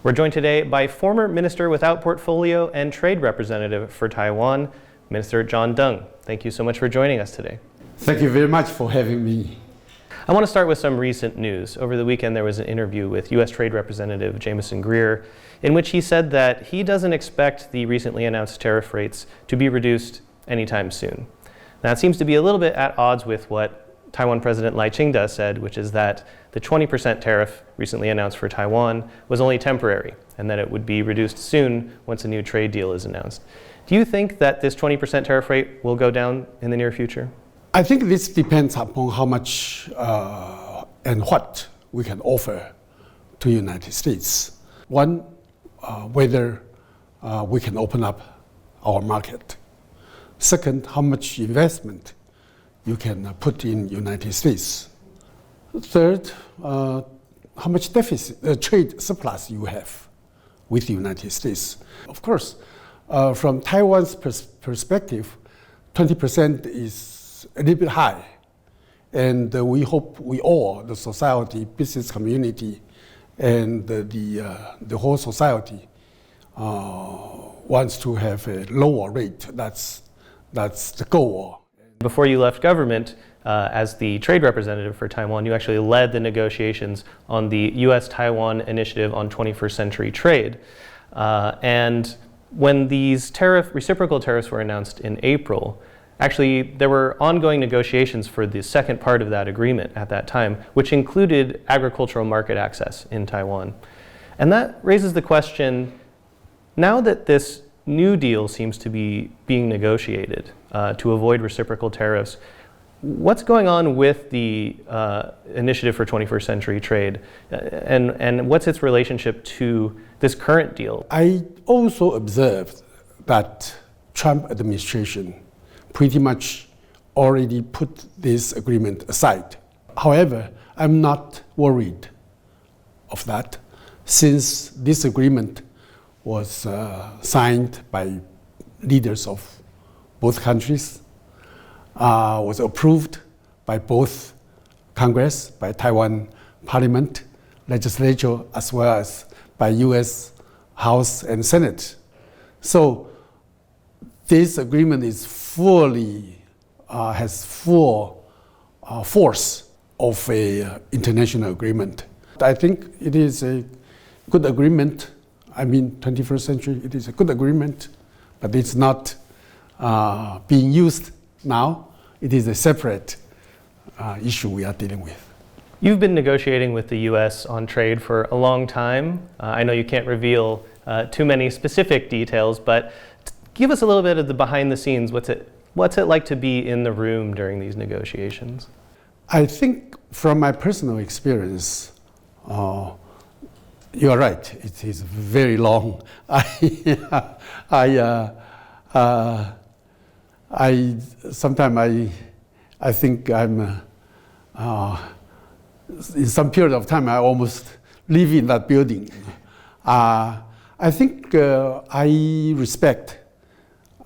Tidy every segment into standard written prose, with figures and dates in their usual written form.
We're joined today by former Minister without Portfolio and Trade Representative for Taiwan, Minister John Deng. Thank you so much for joining us today. Thank you very much for having me. I want to start with some recent news. Over the weekend, there was an interview with U.S. Trade Representative Jameson Greer, in which he said that he doesn't expect the recently announced tariff rates to be reduced anytime soon. Now, it seems to be a little bit at odds with what Taiwan President Lai Ching-te said, which is that the 20% tariff recently announced for Taiwan was only temporary, and that it would be reduced soon once a new trade deal is announced. Do you think that this 20% tariff rate will go down in the near future? I think this depends upon how much and what we can offer to the United States. One, whether we can open up our market. Second, how much investment you can put in United States. Third, how much deficit, trade surplus you have with the United States. Of course, from Taiwan's perspective, 20% is a little bit high. And we hope we all, the society, business community, and the whole society wants to have a lower rate. That's the goal. Before you left government, as the trade representative for Taiwan, you actually led the negotiations on the U.S.-Taiwan Initiative on 21st Century Trade. And when these reciprocal tariffs were announced in April, actually there were ongoing negotiations for the second part of that agreement at that time, which included agricultural market access in Taiwan. And that raises the question, now that this new deal seems to be being negotiated to avoid reciprocal tariffs, what's going on with the Initiative for 21st Century Trade, and what's its relationship to this current deal? I also observed that Trump administration pretty much already put this agreement aside. However, I'm not worried of that, since this agreement was signed by leaders of both countries, was approved by both Congress, by Taiwan Parliament, legislature, as well as by U.S. House and Senate. So this agreement is has full force of a international agreement. I think it is a good agreement. I mean, 21st century, it is a good agreement, but it's not being used now. It is a separate issue we are dealing with. You've been negotiating with the U.S. on trade for a long time. I know you can't reveal too many specific details, but give us a little bit of the behind the scenes. What's it like to be in the room during these negotiations? I think from my personal experience, you are right. It is very long. Sometimes I think I'm in some period of time I almost live in that building. I think I respect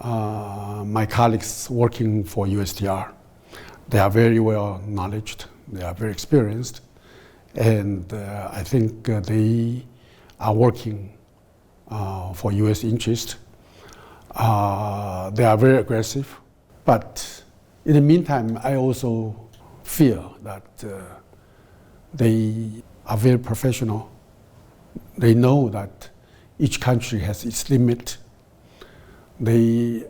my colleagues working for USTR. They are very well knowledged. They are very experienced. And I think they are working for U.S. interest. They are very aggressive. But in the meantime, I also feel that they are very professional. They know that each country has its limit. They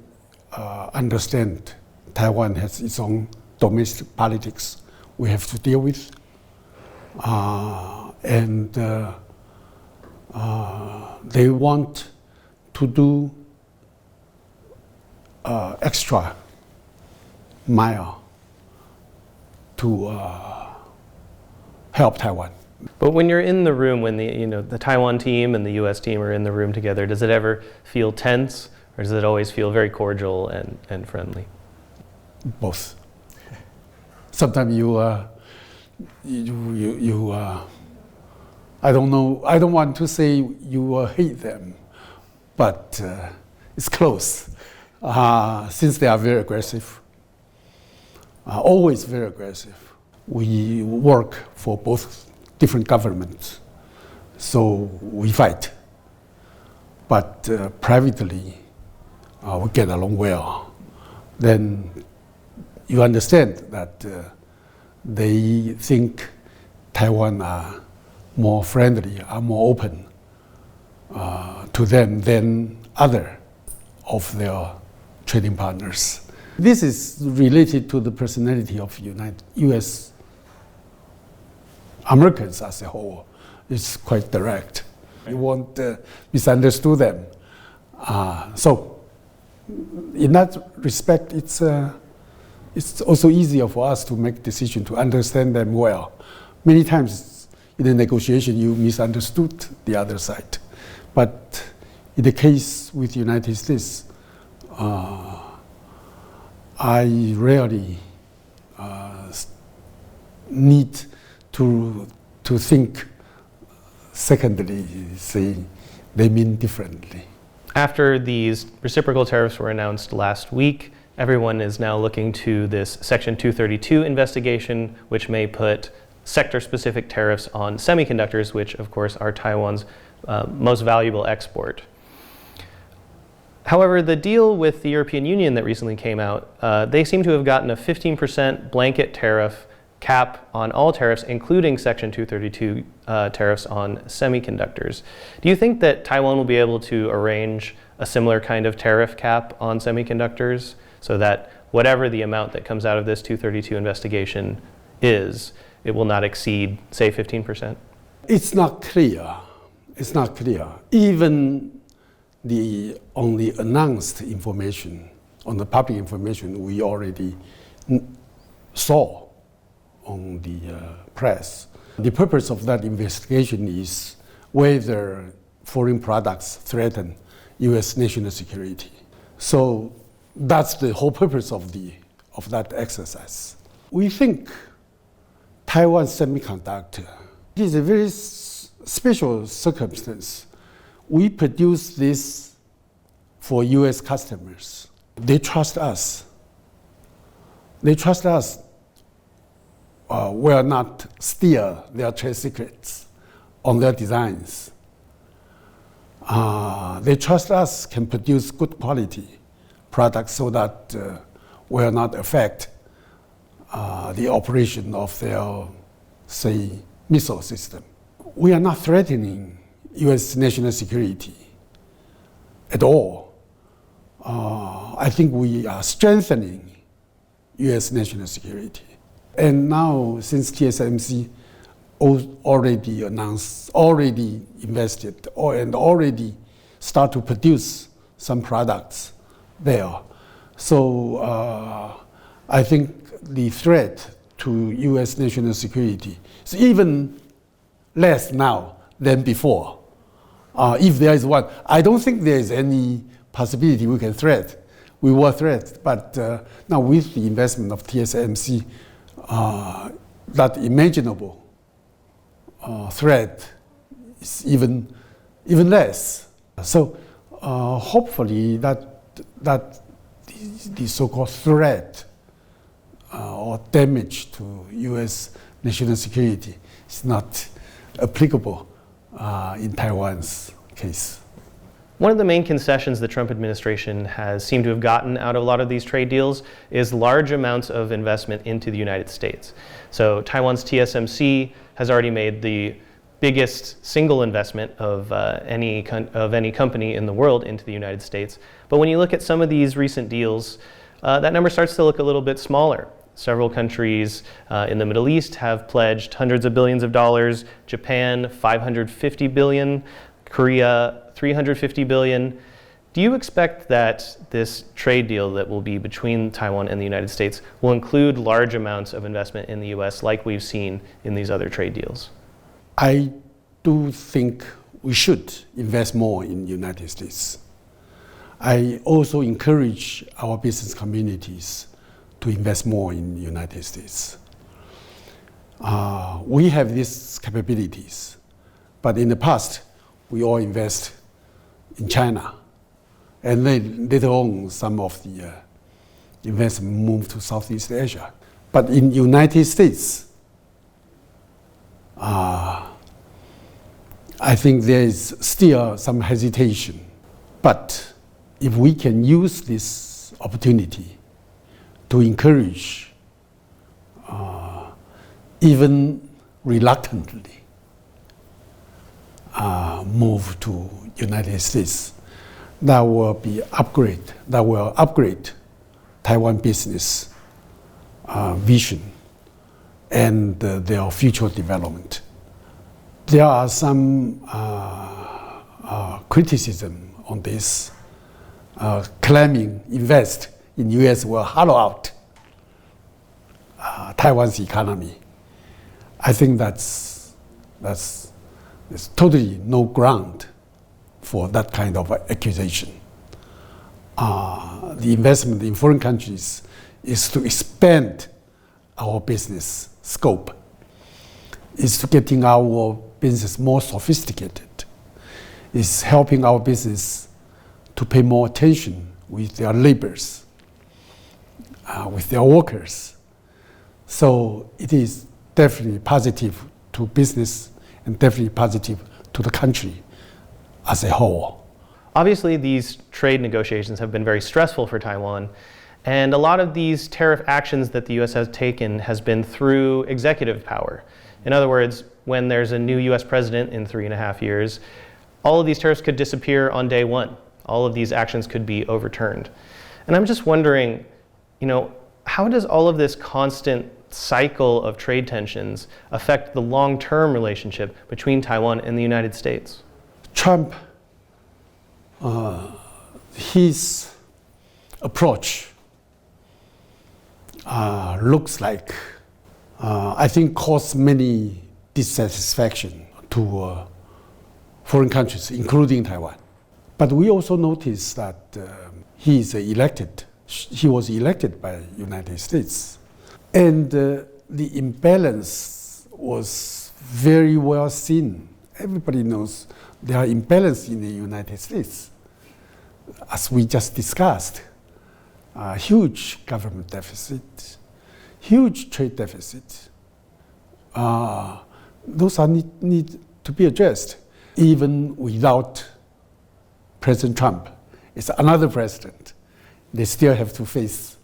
understand Taiwan has its own domestic politics we have to deal with. And they want to do extra mile to help Taiwan. But when you're in the room, when the Taiwan team and the U.S. team are in the room together, does it ever feel tense, or does it always feel very cordial and friendly? Both. Sometimes I don't know, I don't want to say you hate them, but it's close. Since they are very aggressive, always very aggressive. We work for both different governments, so we fight. but privately we get along well, then you understand that they think Taiwan are more friendly, are more open to them than other of their trading partners. This is related to the personality of U.S. Americans as a whole. It's quite direct. You won't misunderstand them. So, in that respect, it's also easier for us to make decisions to understand them well. Many times in the negotiation, you misunderstood the other side, but in the case with the United States, I rarely need to think secondly, say they mean differently. After these reciprocal tariffs were announced last week, everyone is now looking to this Section 232 investigation, which may put sector-specific tariffs on semiconductors, which of course are Taiwan's most valuable export. However, the deal with the European Union that recently came out, they seem to have gotten a 15% blanket tariff cap on all tariffs, including Section 232 tariffs on semiconductors. Do you think that Taiwan will be able to arrange a similar kind of tariff cap on semiconductors so that whatever the amount that comes out of this 232 investigation is, it will not exceed, say, 15%? It's not clear. It's not clear. Even the only announced information, on the public information we already saw on the press. The purpose of that investigation is whether foreign products threaten U.S. national security. So that's the whole purpose of that exercise. We think Taiwan semiconductor is a very special circumstance. We produce this for U.S. customers. They trust us. They trust us. Will not steal their trade secrets on their designs. They trust us can produce good quality products so that will not affect the operation of their, say, missile system. We are not threatening U.S. national security at all. I think we are strengthening U.S. national security. And now, since TSMC already announced, already invested, and already start to produce some products there, so I think the threat to U.S. national security is even less now than before. If there is one, I don't think there is any possibility we can threat. We were threat, but now with the investment of TSMC, that imaginable threat is even less. So hopefully that the so-called threat or damage to U.S. national security is not applicable in Taiwan's case. One of the main concessions the Trump administration has seemed to have gotten out of a lot of these trade deals is large amounts of investment into the United States. So Taiwan's TSMC has already made the biggest single investment of any company in the world into the United States. But when you look at some of these recent deals, that number starts to look a little bit smaller. Several countries in the Middle East have pledged hundreds of billions of dollars. Japan, $550 billion. Korea, $350 billion. Do you expect that this trade deal that will be between Taiwan and the United States will include large amounts of investment in the US like we've seen in these other trade deals? I do think we should invest more in the United States. I also encourage our business communities to invest more in the United States. We have these capabilities, but in the past, we all invest in China. And then later on, some of the investment moved to Southeast Asia. But in the United States, I think there is still some hesitation But if we can use this opportunity to encourage, even reluctantly, move to United States, that will upgrade Taiwan business vision and their future development. There are some criticism on this, claiming invest in U.S. will hollow out Taiwan's economy. I think there's totally no ground for that kind of accusation. The investment in foreign countries is to expand our business scope, is to getting our business more sophisticated, is helping our business to pay more attention with their laborers, with their workers. So it is definitely positive to business and definitely positive to the country as a whole. Obviously, these trade negotiations have been very stressful for Taiwan, and a lot of these tariff actions that the U.S. has taken has been through executive power. In other words, when there's a new U.S. president in 3.5 years, all of these tariffs could disappear on day one. All of these actions could be overturned. And I'm just wondering, how does all of this constant cycle of trade tensions affect the long-term relationship between Taiwan and the United States? Trump, his approach looks like, I think, caused many dissatisfaction to foreign countries, including Taiwan. But we also noticed that he was elected by the United States. And the imbalance was very well seen. Everybody knows there are imbalances in the United States. As we just discussed, huge government deficit, huge trade deficit. Those are need to be addressed. Even without President Trump, it's another president. They still have to face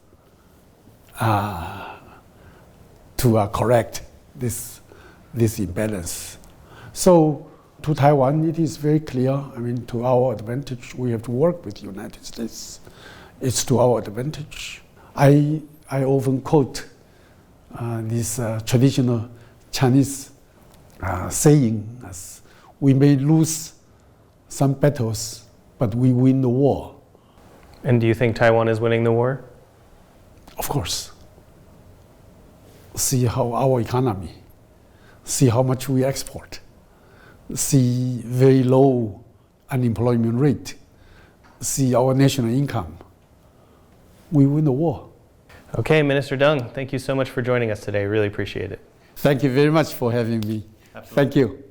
to correct this imbalance. So to Taiwan, it is very clear. To our advantage, we have to work with the United States. It's to our advantage. I often quote this traditional Chinese saying, as we may lose some battles, but we win the war. And do you think Taiwan is winning the war? Of course. See how our economy, see how much we export, see very low unemployment rate, see our national income. We win the war. Okay, Minister Deng, thank you so much for joining us today. Really appreciate it. Thank you very much for having me. Absolutely. Thank you.